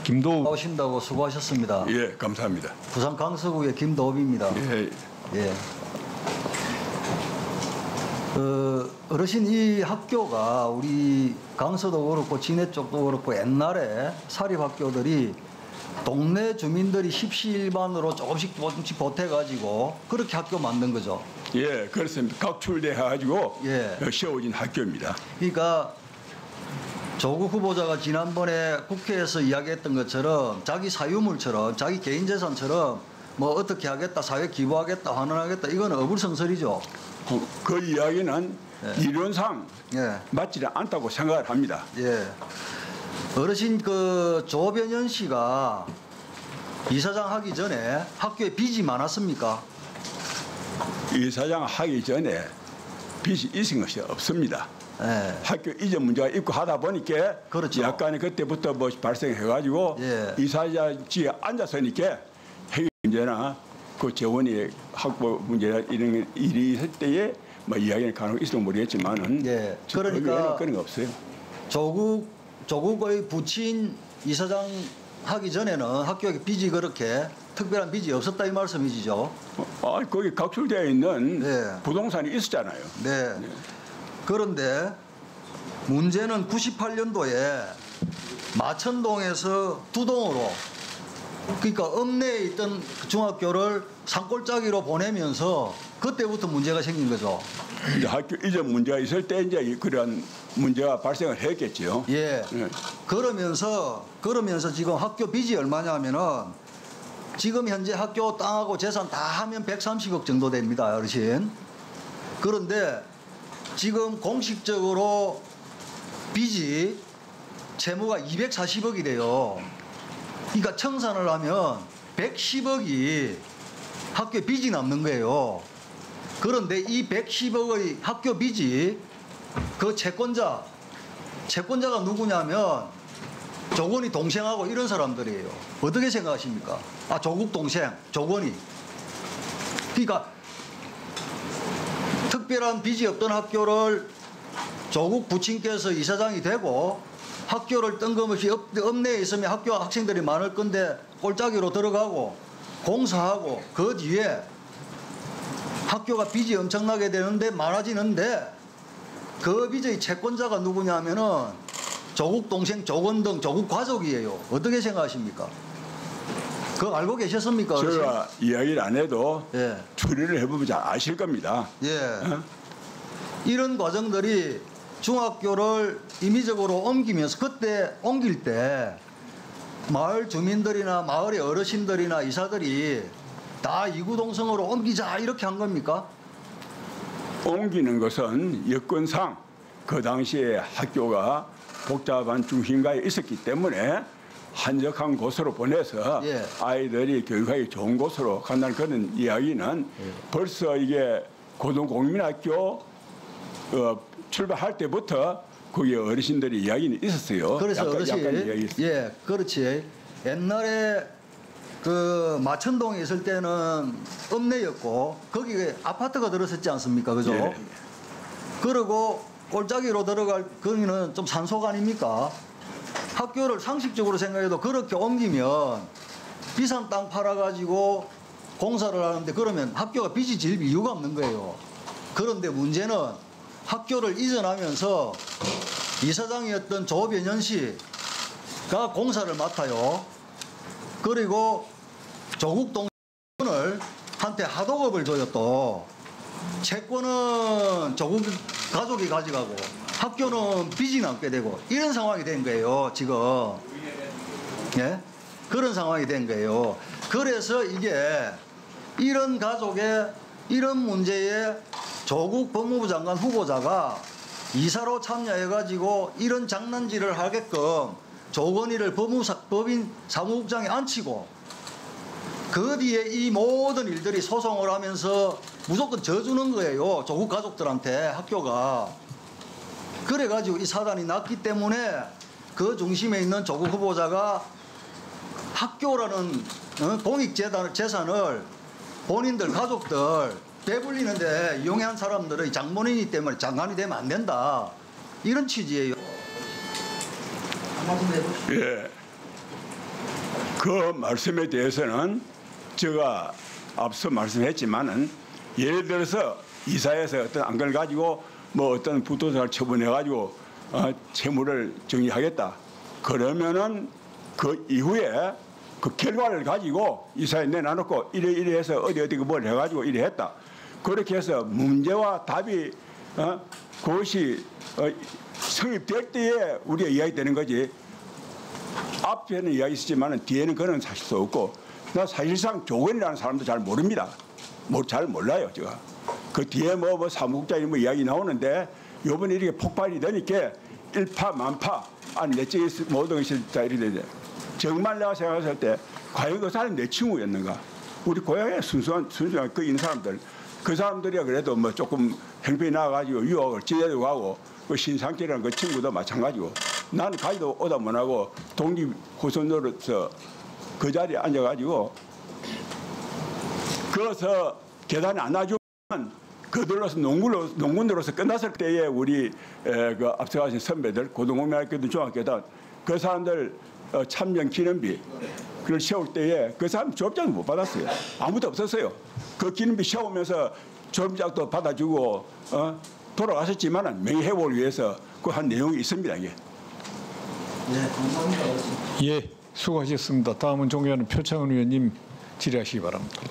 김도읍 오신다고 수고하셨습니다. 예, 감사합니다. 부산 강서구의 김도읍입니다. 예. 예. 어르신 이 학교가 우리 강서도 그렇고 진해 쪽도 그렇고 옛날에 사립학교들이 동네 주민들이 십시일반으로 조금씩 보태가지고 그렇게 학교 만든 거죠. 예, 그렇습니다. 각출돼가지고 예. 세워진 학교입니다. 그러니까 조국 후보자가 지난번에 국회에서 이야기했던 것처럼 자기 사유물처럼 자기 개인 재산처럼 뭐 어떻게 하겠다, 사회 기부하겠다, 환원하겠다 이건 어불성설이죠. 그 이야기는 예. 이론상 예. 맞지 않다고 생각을 합니다. 예. 어르신 그 조변현 씨가 이사장 하기 전에 학교에 빚이 많았습니까? 이사장 하기 전에 빚이 있은 것이 없습니다. 예. 학교 이전 문제가 있고 하다 보니까 그렇죠. 약간의 그때부터 뭐 발생해가지고 예. 이사장지에 앉아서니까 해결 문제나 그 재원이 학부 문제나 이런 일이 있을 때에 뭐 이야기는 가능성이 있을지 모르겠지만은 예. 그 그러니까 그런 거 없어요. 조국의 부친 이사장 하기 전에는 학교에 빚이 그렇게 특별한 빚이 없었다 이 말씀이시죠? 거기 각출되어 있는 네. 부동산이 있었잖아요. 네. 그런데 문제는 98년도에 마천동에서 두동으로 그러니까 읍내에 있던 중학교를 산골짜기로 보내면서 그때부터 문제가 생긴 거죠. 이제 학교 이전 문제가 있을 때 이제 그런 문제가 발생을 했겠죠. 예. 예. 그러면서 지금 학교 빚이 얼마냐면은 지금 현재 학교 땅하고 재산 다 하면 130억 정도 됩니다, 어르신. 그런데 지금 공식적으로 빚이 채무가 240억이 돼요. 그러니까 청산을 하면 110억이 학교에 빚이 남는 거예요. 그런데 이 110억의 학교 빚이 그 채권자가 누구냐면 조건이 동생하고 이런 사람들이에요. 어떻게 생각하십니까? 조국 동생, 조건이. 그러니까 특별한 빚이 없던 학교를 조국 부친께서 이사장이 되고 학교를 뜬금없이 읍내에 있으면 학교 학생들이 많을 건데 꼴짜기로 들어가고 공사하고 그 뒤에 학교가 빚이 엄청나게 되는데 많아지는데 그 빚의 채권자가 누구냐면은 조국 동생, 조건 등 조국 가족이에요. 어떻게 생각하십니까? 그거 알고 계셨습니까? 제가 이야기를 안 해도 예. 추리를 해보면 잘 아실 겁니다. 예. 어? 이런 과정들이 중학교를 임의적으로 옮기면서 그때 옮길 때 마을 주민들이나 마을의 어르신들이나 이사들이 다 이구동성으로 옮기자 이렇게 한 겁니까? 옮기는 것은 여건상 그 당시에 학교가 복잡한 중심가에 있었기 때문에 한적한 곳으로 보내서 예. 아이들이 교육하기 좋은 곳으로 간다는 그런 이야기는 벌써 이게 고등국민학교 출발할 때부터 거기 어르신들이 이야기는 있었어요. 그래서 어르신, 이야기 있었어요. 예, 그렇지. 옛날에 그 마천동에 있을 때는 읍내였고 거기에 아파트가 들었었지 않습니까, 그죠? 예. 그리고 꼴짜기로 들어갈 거기는 좀 산속 아닙니까? 학교를 상식적으로 생각해도 그렇게 옮기면 비싼 땅 팔아가지고 공사를 하는데 그러면 학교가 빚이 질 이유가 없는 거예요. 그런데 문제는 학교를 이전하면서 이사장이었던 조변현 씨가 공사를 맡아요. 그리고 조국 동생을 한테 하도급을 줘요 또. 채권은 조국 가족이 가져가고 학교는 빚이 남게 되고 이런 상황이 된 거예요 지금. 예? 그런 상황이 된 거예요. 그래서 이게 이런 가족의 이런 문제에 조국 법무부 장관 후보자가 이사로 참여해가지고 이런 장난질을 하게끔 조건희를 법인 사무국장에 앉히고 그 뒤에 이 모든 일들이 소송을 하면서 무조건 져주는 거예요. 조국 가족들한테 학교가. 그래가지고 이 사단이 났기 때문에 그 중심에 있는 조국 후보자가 학교라는 공익재산을 본인들 가족들 배불리는데 이용한 사람들의 장본인이기 때문에 장관이 되면 안 된다. 이런 취지예요. 예. 그 말씀에 대해서는 제가 앞서 말씀했지만은 예를 들어서 이사에서 어떤 안건을 가지고 뭐 어떤 부도자를 처분해 가지고 채무를 정리하겠다. 그러면은 그 이후에 그 결과를 가지고 이사에 내놔놓고 이래 해서 어디 뭘 해가지고 이래 했다. 그렇게 해서 문제와 답이 그것이 성립될 때에 우리가 이야기되는 거지. 앞에는 이야기 있었지만 뒤에는 그런 사실도 없고 나 사실상 조건이라는 사람도 잘 모릅니다. 잘 몰라요 제가. 그 뒤에 뭐 사무국장이 뭐 이야기 나오는데 요번에 이렇게 폭발이 되니까 일파만파 내적인 모든 것이 다 이렇게 되죠. 정말 내가 생각했을 때 과연 그 사람이 내 친구였는가? 우리 고향에 순수한 그 있는 사람들 그 사람들이야 그래도 뭐 조금 형편이 나가지고 유학을 지내도 가고 그 신상길이라는 그 친구도 마찬가지고 나는 가지도 오다 못하고 독립 후손으로서 그 자리에 앉아가지고 그래서 계단에 안아주면 그들로서 농군으로서 끝났을 때에 우리 그 앞서가신 선배들 고등공명학교든 중학교든 그 사람들 참전 기념비 그걸 세울 때에 그 사람 졸업장을 못 받았어요. 아무도 없었어요. 그 기념비 세우면서 졸업장도 받아주고 돌아가셨지만 명예회복을 위해서 그 한 내용이 있습니다. 이게. 네, 감사합니다. 예, 수고하셨습니다. 다음은 존경하는 표창원 의원님 질의하시기 바랍니다.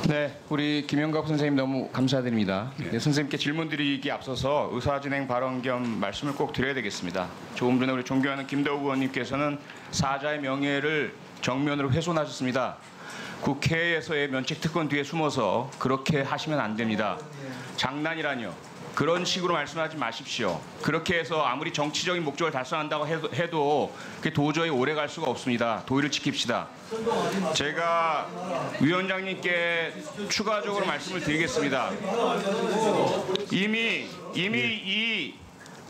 네, 우리 김영갑 선생님 너무 감사드립니다. 네, 선생님께 질문드리기 앞서서 의사진행 발언 겸 말씀을 꼭 드려야 되겠습니다. 조금 전에 우리 존경하는 김도우 의원님께서는 사자의 명예를 정면으로 훼손하셨습니다. 국회에서의 면책특권 뒤에 숨어서 그렇게 하시면 안 됩니다. 장난이라뇨. 그런 식으로 말씀하지 마십시오. 그렇게 해서 아무리 정치적인 목적을 달성한다고 해도 그게 도저히 오래 갈 수가 없습니다. 도의를 지킵시다. 제가 위원장님께 추가적으로 말씀을 드리겠습니다. 이미 이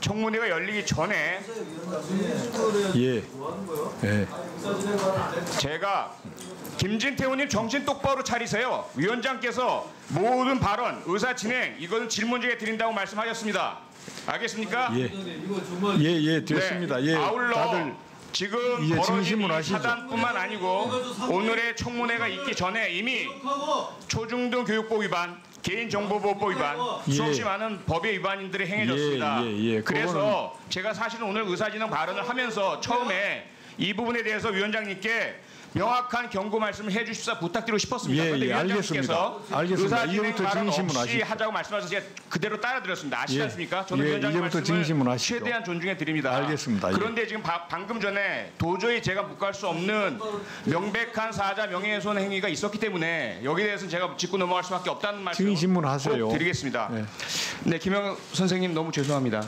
청문회가 열리기 전에 제가 김진태 의원님 정신 똑바로 차리세요. 위원장께서 모든 발언, 의사 진행 이거는 질문중에 드린다고 말씀하셨습니다. 알겠습니까? 예, 됐습니다. 네, 예, 아울러 다들 지금 이제 벌어진 진심으로 이 하시죠. 사단뿐만 아니고 오늘의 청문회가 있기 전에 이미 초중등 교육법 위반, 개인정보보호법 위반, 수없이 많은 법의 위반인들이 행해졌습니다. 그래서 제가 사실은 오늘 의사진행 발언을 하면서 처음에 이 부분에 대해서 위원장님께 명확한 경고 말씀을 해주십사 부탁드리고 싶었습니다. 그런데 위원장님께서 의사진행 발언 없이 하자고 말씀하셔서 제가 그대로 따라드렸습니다. 아시지 않습니까? 저는 위원장님 말씀을 최대한 존중해 드립니다. 알겠습니다. 그런데 지금 방금 전에 도저히 제가 묵과할 수 없는 명백한 사자 명예훼손 행위가 있었기 때문에 여기에 대해서는 제가 짚고 넘어갈 수밖에 없다는 말씀을 꼭 드리겠습니다. 네, 김영 선생님 너무 죄송합니다.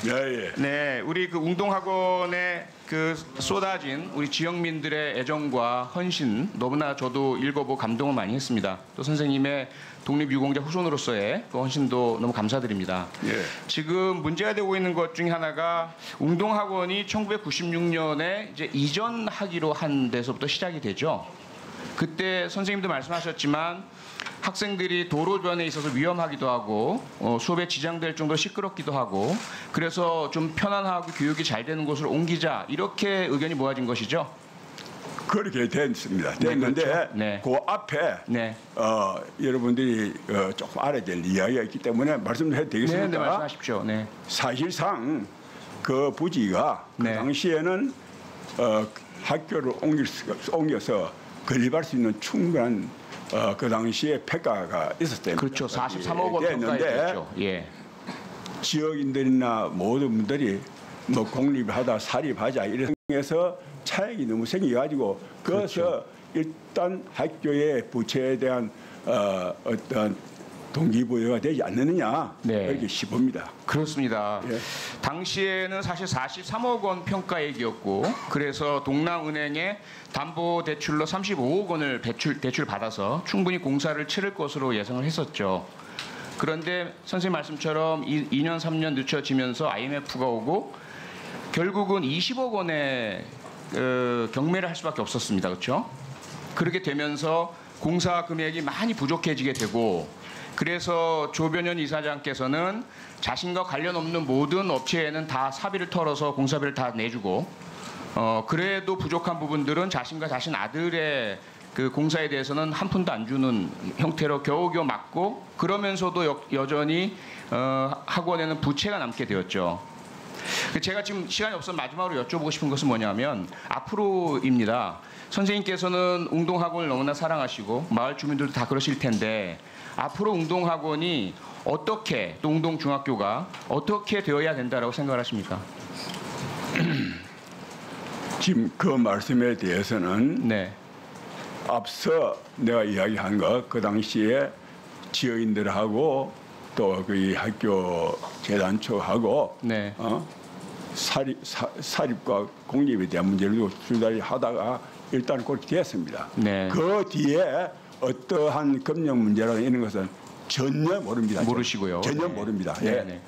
네, 우리 그 웅동학원에 그 쏟아진 우리 지역민들의 애정과 헌신 너무나 저도 읽어보고 감동을 많이 했습니다. 또 선생님의 독립유공자 후손으로서의 그 헌신도 너무 감사드립니다. 지금 문제가 되고 있는 것 중에 하나가 웅동학원이 1996년에 이제 이전하기로 한 데서부터 시작이 되죠. 그때 선생님도 말씀하셨지만 학생들이 도로변에 있어서 위험하기도 하고 수업에 지장될 정도로 시끄럽기도 하고 그래서 좀 편안하고 교육이 잘 되는 곳으로 옮기자 이렇게 의견이 모아진 것이죠. 그렇게 됐습니다. 됐는데 그렇죠. 네. 그 앞에 여러분들이 조금 알아야 될 이야기가 있기 때문에 말씀해도 되겠습니까? 네, 말씀하십시오. 네. 사실상 그 부지가 그 당시에는 학교를 옮겨서 건립할 수 있는 충분한 그 당시에 평가가 있었대요. 그렇죠. 43억 원 평가했죠. 지역인들이나 모든 분들이 뭐 공립하다 사립하자 이래서 차익이 너무 생겨가지고 그래서 일단 학교의 부채에 대한 어떤 동기부여가 되지 않느냐 이렇게 싶습니다. 그렇습니다. 당시에는 사실 43억 원 평가액이었고 그래서 동남은행에 담보대출로 35억 원을 대출 받아서 충분히 공사를 치를 것으로 예상을 했었죠. 그런데 선생님 말씀처럼 2년 3년 늦춰지면서 IMF가 오고 결국은 20억 원의 경매를 할 수밖에 없었습니다. 그렇죠? 그렇게 되면서 공사 금액이 많이 부족해지게 되고 그래서 조변현 이사장께서는 자신과 관련 없는 모든 업체에는 다 사비를 털어서 공사비를 다 내주고 그래도 부족한 부분들은 자신과 자신 아들의 그 공사에 대해서는 한 푼도 안 주는 형태로 겨우겨우 막고 그러면서도 여전히 학원에는 부채가 남게 되었죠. 제가 지금 시간이 없어서 마지막으로 여쭤보고 싶은 것은 뭐냐면 앞으로입니다. 선생님께서는 운동학원을 너무나 사랑하시고 마을 주민들도 다 그러실 텐데 앞으로 운동학원이 어떻게 또 운동중학교가 어떻게 되어야 된다라고 생각하십니까? 지금 그 말씀에 대해서는 네. 앞서 내가 이야기한 거 그 당시에 지어인들하고 또 그 학교 재단 측하고 네. 사립과 공립에 대한 문제를 줄다리 하다가 일단 그렇게 됐습니다. 네. 그 뒤에 어떠한 금융 문제라는 이런 것은 전혀 모릅니다. 모르시고요. 전혀 네. 모릅니다. 네. 예. 네.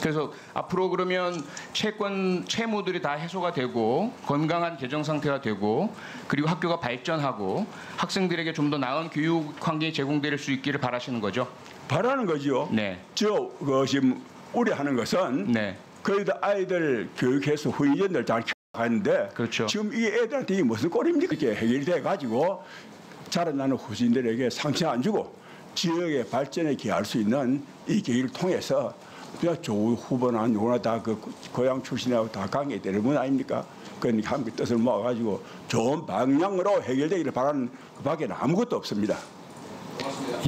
그래서 앞으로 그러면 채무들이 다 해소가 되고 건강한 개정 상태가 되고 그리고 학교가 발전하고 학생들에게 좀 더 나은 교육 환경이 제공될 수 있기를 바라시는 거죠? 바라는 거죠. 네. 지금 우려하는 것은 네. 거기다 아이들 교육해서 후이전들 잘 키워가는데 그렇죠. 지금 이 애들한테 이게 무슨 꼴입니까? 이렇게 해결돼 가지고 자라나는 후신들에게 상처 안 주고 지역의 발전에 기여할 수 있는 이 계기를 통해서 그냥 좋은 후보나 누구나 다 그 고향 출신하고 다 관계되는 분 아닙니까? 그러니까 함께 뜻을 모아가지고 좋은 방향으로 해결되기를 바라는 그밖에 아무것도 없습니다.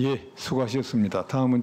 예, 수고하셨습니다. 다음은